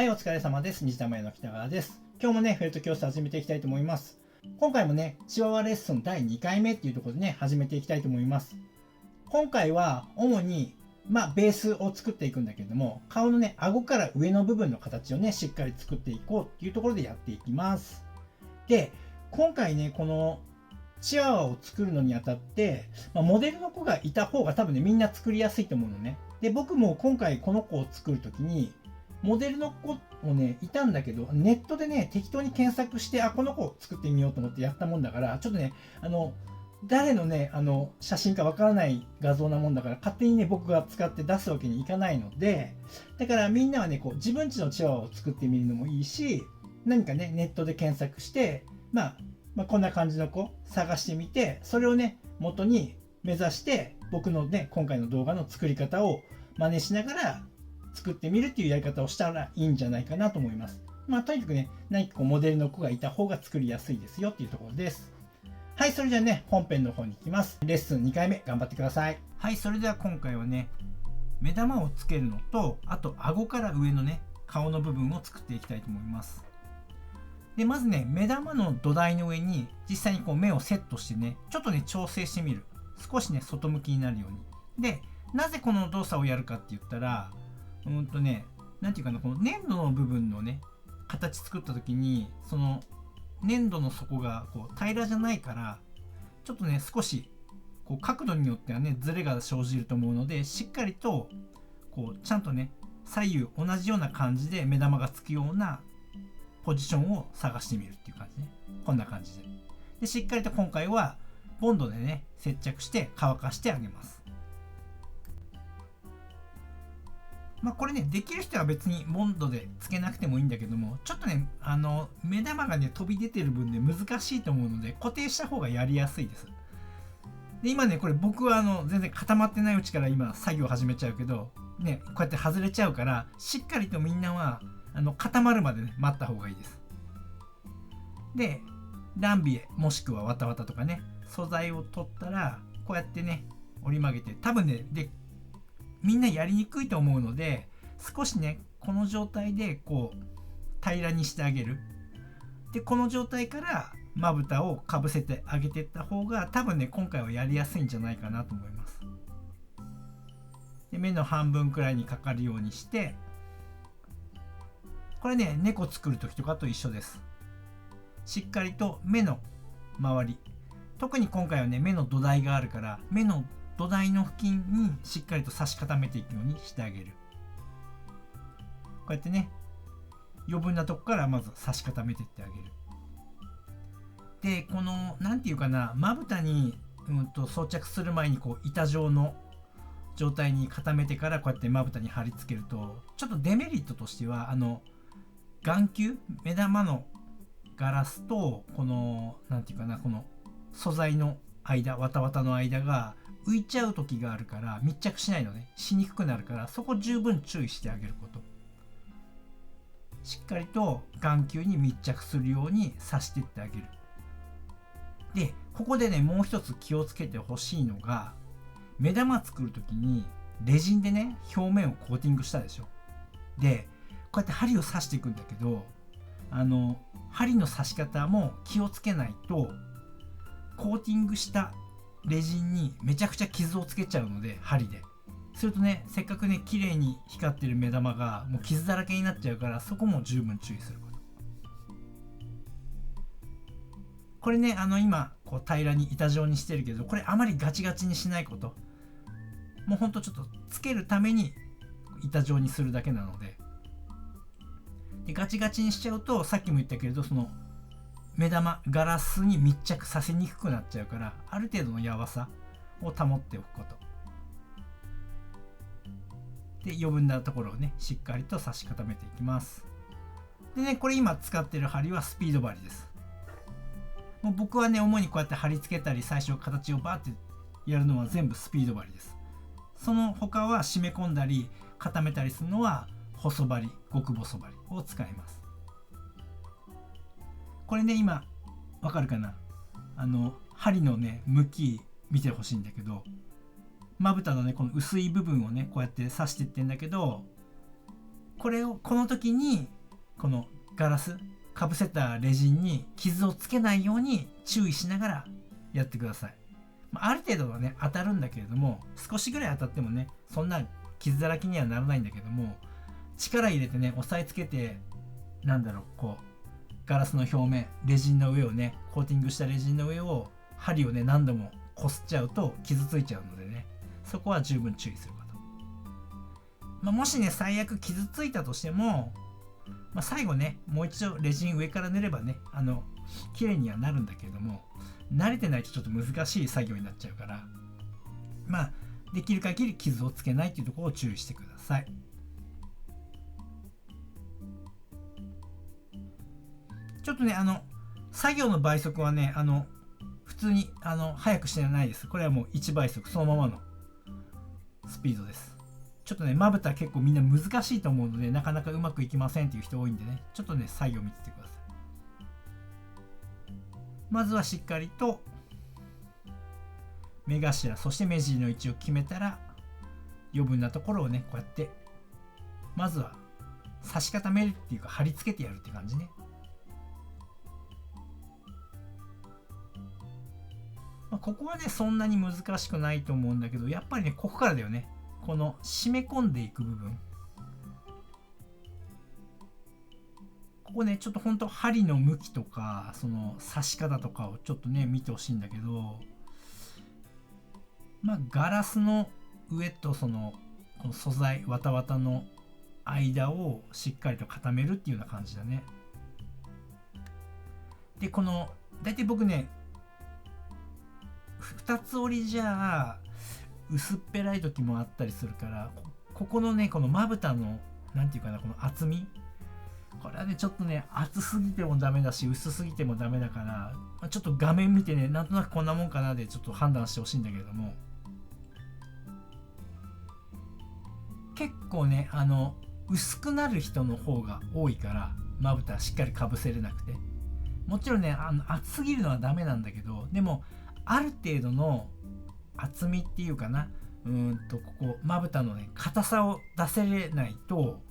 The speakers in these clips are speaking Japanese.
はい、お疲れ様です。西玉屋の北川です。今日もね、フェルト教室始めていきたいと思います。今回もね、チワワレッスン第2回目っていうところでね、始めていきたいと思います。今回は、主に、ベースを作っていくんだけれども、顔のね、顎から上の部分の形をね、しっかり作っていこうっていうところでやっていきます。で、今回ね、この、チワワを作るのにあたって、モデルの子がいた方が多分ね、みんな作りやすいと思うのね。で、僕も今回この子を作るときに、モデルの子もね、いたんだけど、ネットでね、適当に検索して、この子を作ってみようと思ってやったもんだから、ちょっとね、誰のね、写真かわからない画像なもんだから、勝手にね、僕が使って出すわけにいかないので、だからみんなはね、こう、自分家のチワワを作ってみるのもいいし、何かね、ネットで検索して、こんな感じの子探してみて、それをね、元に目指して、僕のね、今回の動画の作り方を真似しながら、作ってみるっていうやり方をしたらいいんじゃないかなと思います。とにかくね、何かこうモデルの子がいた方が作りやすいですよっていうところです。はい、それじゃあね、本編の方に行きます。レッスン2回目頑張ってください。はい、それでは今回はね、目玉をつけるのと、あと顎から上のね、顔の部分を作っていきたいと思います。で、まずね、目玉の土台の上に実際にこう目をセットしてね、ちょっとね、調整してみる。少しね、外向きになるように。で、なぜこの動作をやるかって言ったら、なんていうかな、この粘土の部分のね、形作った時に、その粘土の底がこう平らじゃないから、ちょっとね、少しこう角度によってはね、ズレが生じると思うので、しっかりとこうちゃんとね、左右同じような感じで目玉がつくようなポジションを探してみるっていう感じね。こんな感じで。で、しっかりと今回はボンドでね、接着して乾かしてあげます。これね、できる人は別にボンドでつけなくてもいいんだけども、ちょっとね、目玉がね、飛び出てる分で難しいと思うので、固定した方がやりやすいです。で、今ね、これ僕は全然固まってないうちから今作業始めちゃうけど、ね、こうやって外れちゃうから、しっかりとみんなは、固まるまでね、待った方がいいです。で、ランビエ、もしくはワタワタとかね、素材を取ったら、こうやってね、折り曲げて、多分ね、で、みんなやりにくいと思うので、少しね、この状態でこう平らにしてあげる。で、この状態からまぶたをかぶせてあげていった方が、多分ね、今回はやりやすいんじゃないかなと思います。で、目の半分くらいにかかるようにして、これね、猫作る時とかと一緒です。しっかりと目の周り、特に今回はね、目の土台があるから、目の土台の付近にしっかりと差し固めていくようにしてあげる。こうやってね、余分なとこからまず差し固めていってあげる。で、このなんていうかな、まぶたに、装着する前にこう板状の状態に固めてからこうやってまぶたに貼り付けると、ちょっとデメリットとしては、眼球、目玉のガラスとこのなんていうかな、この素材の間、わたわたの間が浮いちゃう時があるから密着しないのね、しにくくなるから、そこ十分注意してあげること。しっかりと眼球に密着するように刺していってあげる。で、ここでね、もう一つ気をつけてほしいのが、目玉作る時にレジンでね、表面をコーティングしたでしょ。で、こうやって針を刺していくんだけど、針の刺し方も気をつけないと、コーティングしたレジンにめちゃくちゃ傷をつけちゃうので、針で。するとね、せっかくね、綺麗に光ってる目玉がもう傷だらけになっちゃうから、そこも十分注意すること。これね、今こう平らに板状にしてるけど、これあまりガチガチにしないこと。もうほんとちょっとつけるために板状にするだけなので。で、ガチガチにしちゃうと、さっきも言ったけれど、その目玉、ガラスに密着させにくくなっちゃうから、ある程度の柔らさを保っておくこと。で、余分なところをね、しっかりと差し固めていきます。でね、これ今使ってる針はスピード針です。もう僕はね、主にこうやって貼り付けたり、最初形をバーってやるのは全部スピード針です。その他は締め込んだり、固めたりするのは細針、極細針を使います。これね、今わかるかな、針のね、向き見てほしいんだけど、まぶたのね、この薄い部分をね、こうやって刺していってんだけど、この時にこのガラスかぶせたレジンに傷をつけないように注意しながらやってください。ある程度はね当たるんだけれども、少しぐらい当たってもねそんな傷だらけにはならないんだけども、力入れてね押さえつけて、こうガラスの表面、レジンの上をね、コーティングしたレジンの上を針をね何度もこすっちゃうと傷ついちゃうのでね、そこは十分注意すること。もしね最悪傷ついたとしても、最後ねもう一度レジン上から塗ればね綺麗にはなるんだけれども、慣れてないとちょっと難しい作業になっちゃうから、できる限り傷をつけないっていうところを注意してください。ちょっとね作業の倍速はね普通に速くしてないです。これはもう1倍速そのままのスピードです。ちょっとねまぶた結構みんな難しいと思うので、なかなかうまくいきませんっていう人多いんでね、ちょっとね作業見ててください。まずはしっかりと目頭、そして目尻の位置を決めたら、余分なところをねこうやってまずは差し固めるっていうか貼り付けてやるって感じね。ここはねそんなに難しくないと思うんだけど、やっぱりねここからだよね。この締め込んでいく部分、ここねちょっとほんと針の向きとかその刺し方とかをちょっとね見てほしいんだけど、ガラスの上とこの素材わたわたの間をしっかりと固めるっていうような感じだね。でこの大体僕ね2つ折りじゃ薄っぺらい時もあったりするから、ここのねこのまぶたのなんていうかな、この厚み、これはねちょっとね厚すぎてもダメだし薄すぎてもダメだから、ちょっと画面見てねなんとなくこんなもんかなでちょっと判断してほしいんだけれども、結構ね薄くなる人の方が多いから、まぶたしっかりかぶせれなくて、もちろんね厚すぎるのはダメなんだけど、でもある程度の厚みっていうかな、ここまぶたのね硬さを出せれないと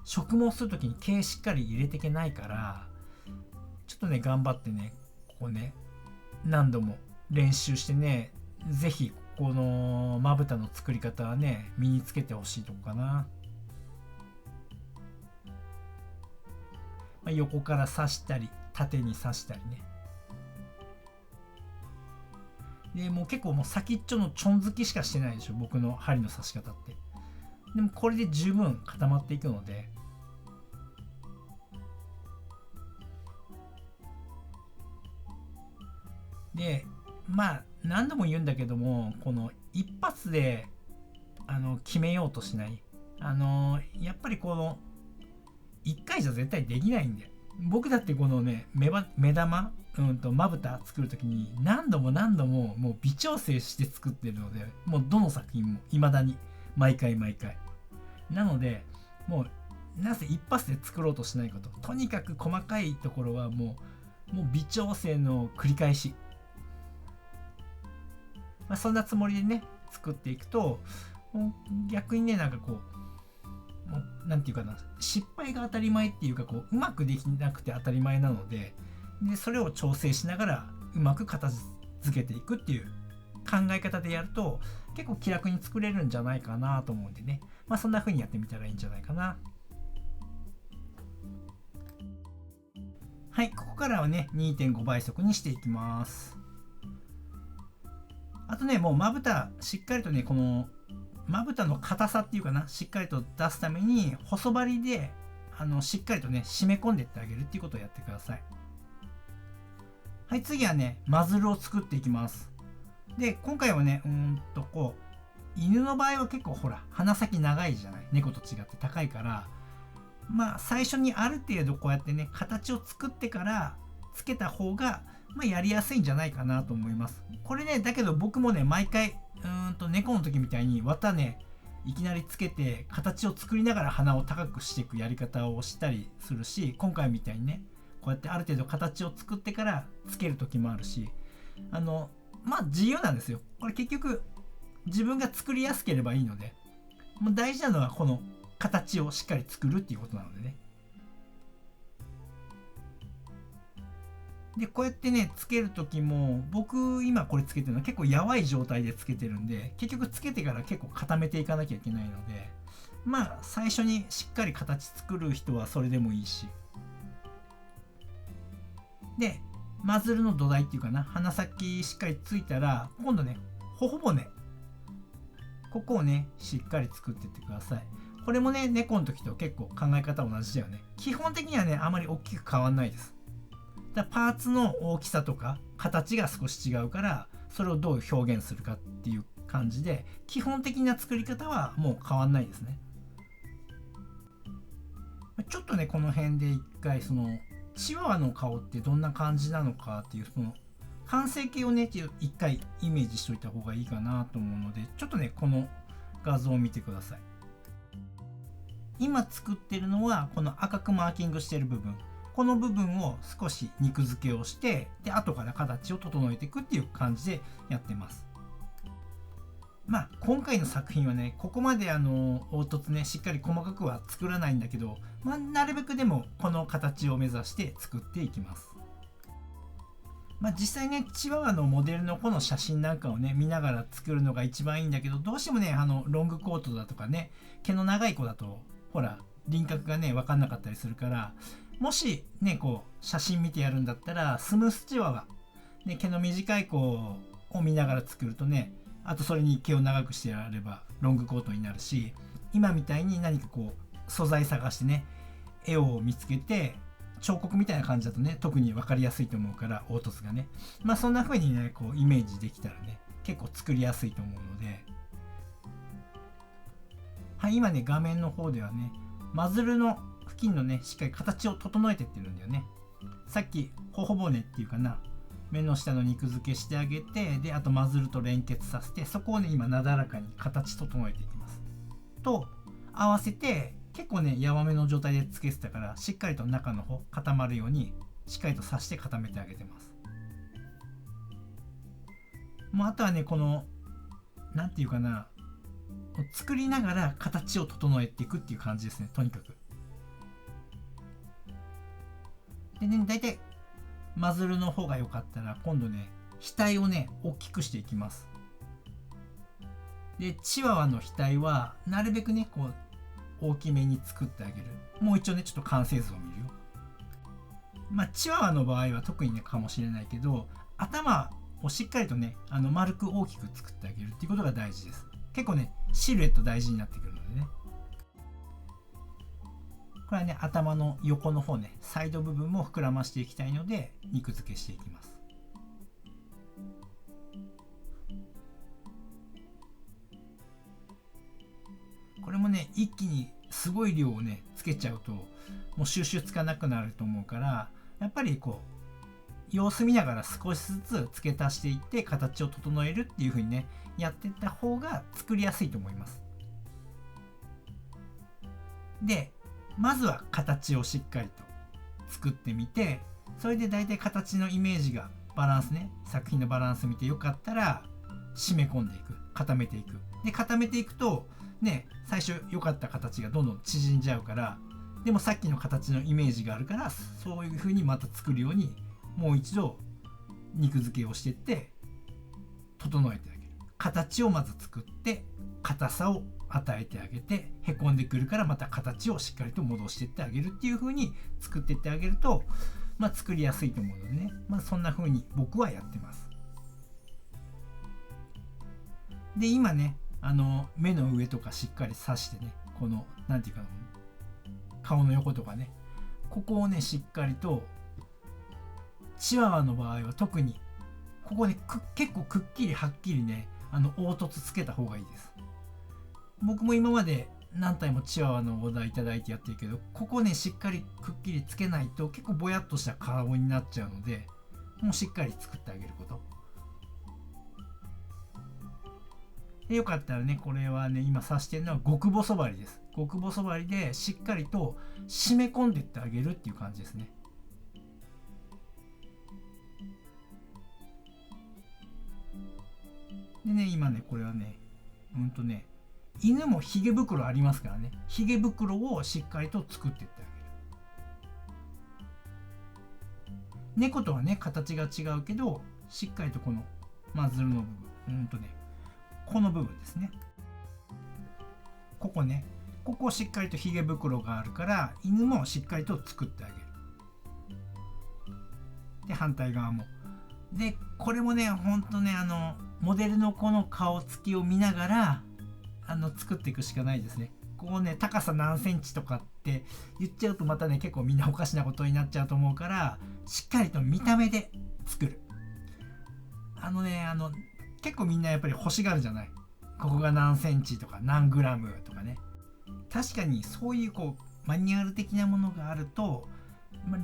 植毛するときに毛しっかり入れていけないから、ちょっとね頑張ってねここね何度も練習してね、ぜひこのまぶたの作り方はね身につけてほしいとこかな。横から刺したり縦に刺したりね。でもう結構もう先っちょのちょんづきしかしてないでしょ、僕の針の刺し方って。でもこれで十分固まっていくので、何度も言うんだけども、この一発で決めようとしない。やっぱりこの1回じゃ絶対できないんで、僕だってこのね目玉まぶた作るときに何度ももう微調整して作ってるので、もうどの作品も未だに毎回なので、もうなぜ一発で作ろうとしないこと、とにかく細かいところはもう微調整の繰り返し、そんなつもりでね作っていくと、逆にねなんていうかな、失敗が当たり前っていうか、うまくできなくて当たり前なので、それを調整しながらうまく片付けていくっていう考え方でやると結構気楽に作れるんじゃないかなと思うんでね、そんな風にやってみたらいいんじゃないかな。はい、ここからはね 2.5 倍速にしていきます。あとねもうまぶたしっかりとねこのまぶたの硬さっていうかな、しっかりと出すために細針でしっかりとね締め込んでいってあげるっていうことをやってください。はい、次はねマズルを作っていきます。で今回はね犬の場合は結構ほら鼻先長いじゃない、猫と違って高いから、最初にある程度こうやってね形を作ってからつけた方がやりやすいんじゃないかなと思います。これねだけど僕もね毎回猫の時みたいに綿ねいきなりつけて形を作りながら鼻を高くしていくやり方をしたりするし、今回みたいにねこうやってある程度形を作ってからつける時もあるし、自由なんですよ。これ結局自分が作りやすければいいので、もう大事なのはこの形をしっかり作るっていうことなのでね。でこうやってねつける時も、僕今これつけてるのは結構やばい状態でつけてるんで、結局つけてから結構固めていかなきゃいけないので、まあ最初にしっかり形作る人はそれでもいいし、でマズルの土台っていうかな、鼻先しっかりついたら、今度ね頬骨、ここをねしっかり作っていってください。これもね猫の時と結構考え方同じだよね。基本的にはねあまり大きく変わんないです。だパーツの大きさとか形が少し違うから、それをどう表現するかっていう感じで、基本的な作り方はもう変わんないですね。ちょっとねこの辺で一回そのチワワの顔ってどんな感じなのかっていう、その完成形をね一回イメージしといた方がいいかなと思うので、ちょっとねこの画像を見てください。今作ってるのはこの赤くマーキングしてる部分、この部分を少し肉付けをして、で後から形を整えていくっていう感じでやってます。まあ今回の作品はねここまで凹凸ねしっかり細かくは作らないんだけど、まあ、なるべくでもこの形を目指して作っていきます。まあ、実際ねチワワのモデルのこの写真なんかをね見ながら作るのが一番いいんだけど、どうしてもねロングコートだとかね毛の長い子だとほら輪郭がね分かんなかったりするから、もしねこう写真見てやるんだったらスムースチワワ、ね、毛の短い子を見ながら作るとね、あとそれに毛を長くしてやればロングコートになるし、今みたいに何かこう素材探してね絵を見つけて彫刻みたいな感じだとね特に分かりやすいと思うから、凹凸がね、まあそんな風にねこうイメージできたらね結構作りやすいと思うので、はい、今ね画面の方ではねマズルの付近のねしっかり形を整えてってるんだよね。さっき頬骨っていうかな、目の下の肉付けしてあげて、であとマズルと連結させて、そこをね今なだらかに形整えていきます。と合わせて結構ねやわめの状態でつけてたから、しっかりと中の方固まるようにしっかりと刺して固めてあげてます。もうあとはねこのなんていうかな、作りながら形を整えていくっていう感じですね、とにかく。でね大体マズルの方が良かったら今度ね額をね大きくしていきます。でチワワの額はなるべくねこう大きめに作ってあげる。もう一応ねちょっと完成図を見るよ。まあチワワの場合は特にねかもしれないけど、頭をしっかりとね丸く大きく作ってあげるっていうことが大事です。結構ねシルエット大事になってくるのでね、これはね頭の横の方ねサイド部分も膨らましていきたいので肉付けしていきます。これもね一気にすごい量をねつけちゃうともう収集つかなくなると思うから、やっぱりこう様子見ながら少しずつ付け足していって形を整えるっていう風にねやっていった方が作りやすいと思います。でまずは形をしっかりと作ってみて、それで大体形のイメージがバランスね、作品のバランス見てよかったら締め込んでいく、固めていく。で固めていくとね最初良かった形がどんどん縮んじゃうから、でもさっきの形のイメージがあるから、そういう風にまた作るようにもう一度肉付けをしていって整えてあげる。形をまず作って硬さを与えてあげて、へこんでくるからまた形をしっかりと戻していってあげるっていう風に作っていってあげると、まあ、作りやすいと思うのでね、まあ、そんな風に僕はやってます。で今ね目の上とかしっかり刺してね、このなんていうか顔の横とかね、ここをねしっかりと、チワワの場合は特にここね結構くっきりはっきりね凹凸つけた方がいいです。僕も今まで何体もチワワのオーダーいただいてやってるけど、ここねしっかりくっきりつけないと結構ぼやっとした顔になっちゃうので、もうしっかり作ってあげることで、よかったらねこれはね今刺してるのは極細針です。極細針でしっかりと締め込んでってあげるっていう感じですね。でね今ねこれはね犬もヒゲ袋ありますからね、ヒゲ袋をしっかりと作っていってあげる。猫とはね形が違うけど、しっかりとこのマズルの部分、この部分ですね、ここね、ここしっかりとひげ袋があるから、犬もしっかりと作ってあげる。で反対側もで、これもねほんとねモデルの子の顔つきを見ながら作っていくしかないですね。こうね、高さ何センチとかって言っちゃうとまたね結構みんなおかしなことになっちゃうと思うから、しっかりと見た目で作る。結構みんなやっぱり欲しがるじゃない。ここが何センチとか何グラムとかね。確かにそういうこうマニュアル的なものがあると、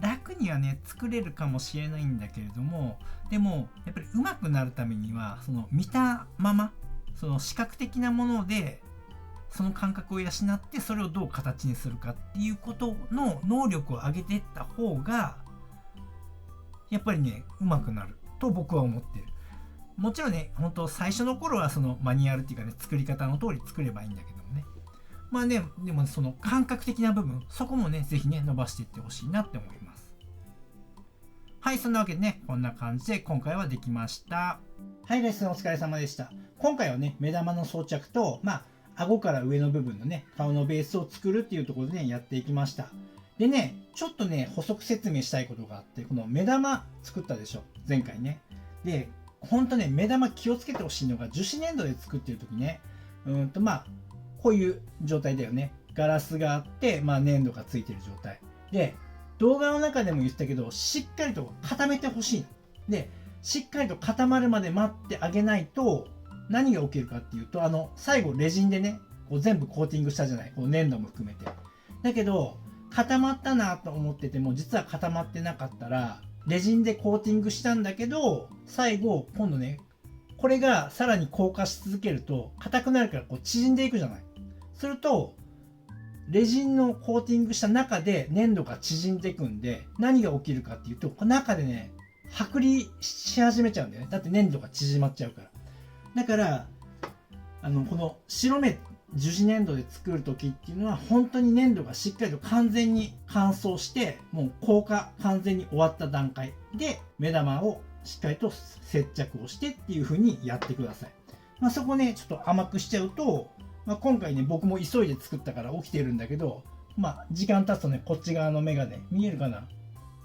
楽にはね作れるかもしれないんだけれども、でもやっぱり上手くなるためにはその見たまま、その視覚的なものでその感覚を養って、それをどう形にするかっていうことの能力を上げていった方がやっぱりね上手くなると僕は思ってる。もちろんね、本当最初の頃はそのマニュアルっていうかね、作り方の通り作ればいいんだけどもね、まあね、でもその感覚的な部分、そこもねぜひね伸ばしていってほしいなって思います。はい、そんなわけでね、こんな感じで今回はできました。はい、レッスンお疲れ様でした。今回はね目玉の装着と顎から上の部分のね顔のベースを作るっていうところでねやっていきました。でね、ちょっとね補足説明したいことがあって、この目玉作ったでしょ前回ね。でほんとね、目玉気をつけてほしいのが、樹脂粘土で作ってる時ね、こういう状態だよね。ガラスがあって、粘土がついてる状態で、動画の中でも言ってたけど、しっかりと固めてほしいので、しっかりと固まるまで待ってあげないと、何が起きるかっていうと、最後レジンでねこう全部コーティングしたじゃない、こう粘土も含めて。だけど固まったなと思ってても、実は固まってなかったら、レジンでコーティングしたんだけど、最後今度ねこれがさらに硬化し続けると硬くなるから、こう縮んでいくじゃない。するとレジンのコーティングした中で粘土が縮んでいくんで、何が起きるかっていうと、中でね剥離し始めちゃうんだよね。だって粘土が縮まっちゃうから。だからこの白目樹脂粘土で作る時っていうのは、本当に粘土がしっかりと完全に乾燥して、もう硬化完全に終わった段階で目玉をしっかりと接着をしてっていう風にやってください。そこねちょっと甘くしちゃうと、今回ね僕も急いで作ったから起きてるんだけど、時間経つとねこっち側の目がね、見えるかな、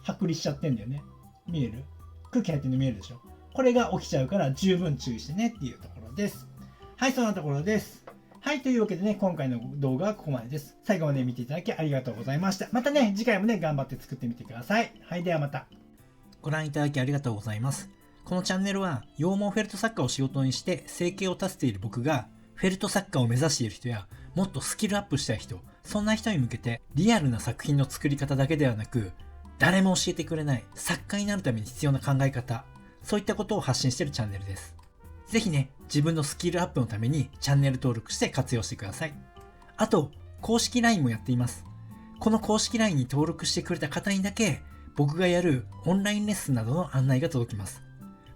剥離しちゃってんだよね。見える？空気入ってるの見えるでしょ。これが起きちゃうから十分注意してねっていうところです。はい、そんなところです。はい、というわけでね、今回の動画はここまでです。最後まで見ていただきありがとうございました。またね、次回もね、頑張って作ってみてください。はい、ではまた。ご覧いただきありがとうございます。このチャンネルは羊毛フェルト作家を仕事にして生計を立てている僕が、フェルト作家を目指している人やもっとスキルアップしたい人、そんな人に向けてリアルな作品の作り方だけではなく、誰も教えてくれない作家になるために必要な考え方、そういったことを発信しているチャンネルです。ぜひね、自分のスキルアップのためにチャンネル登録して活用してください。あと、公式 LINE もやっています。この公式 LINE に登録してくれた方にだけ、僕がやるオンラインレッスンなどの案内が届きます。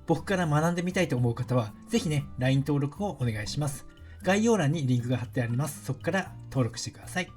僕から学んでみたいと思う方は、ぜひね、LINE 登録をお願いします。概要欄にリンクが貼ってあります。そこから登録してください。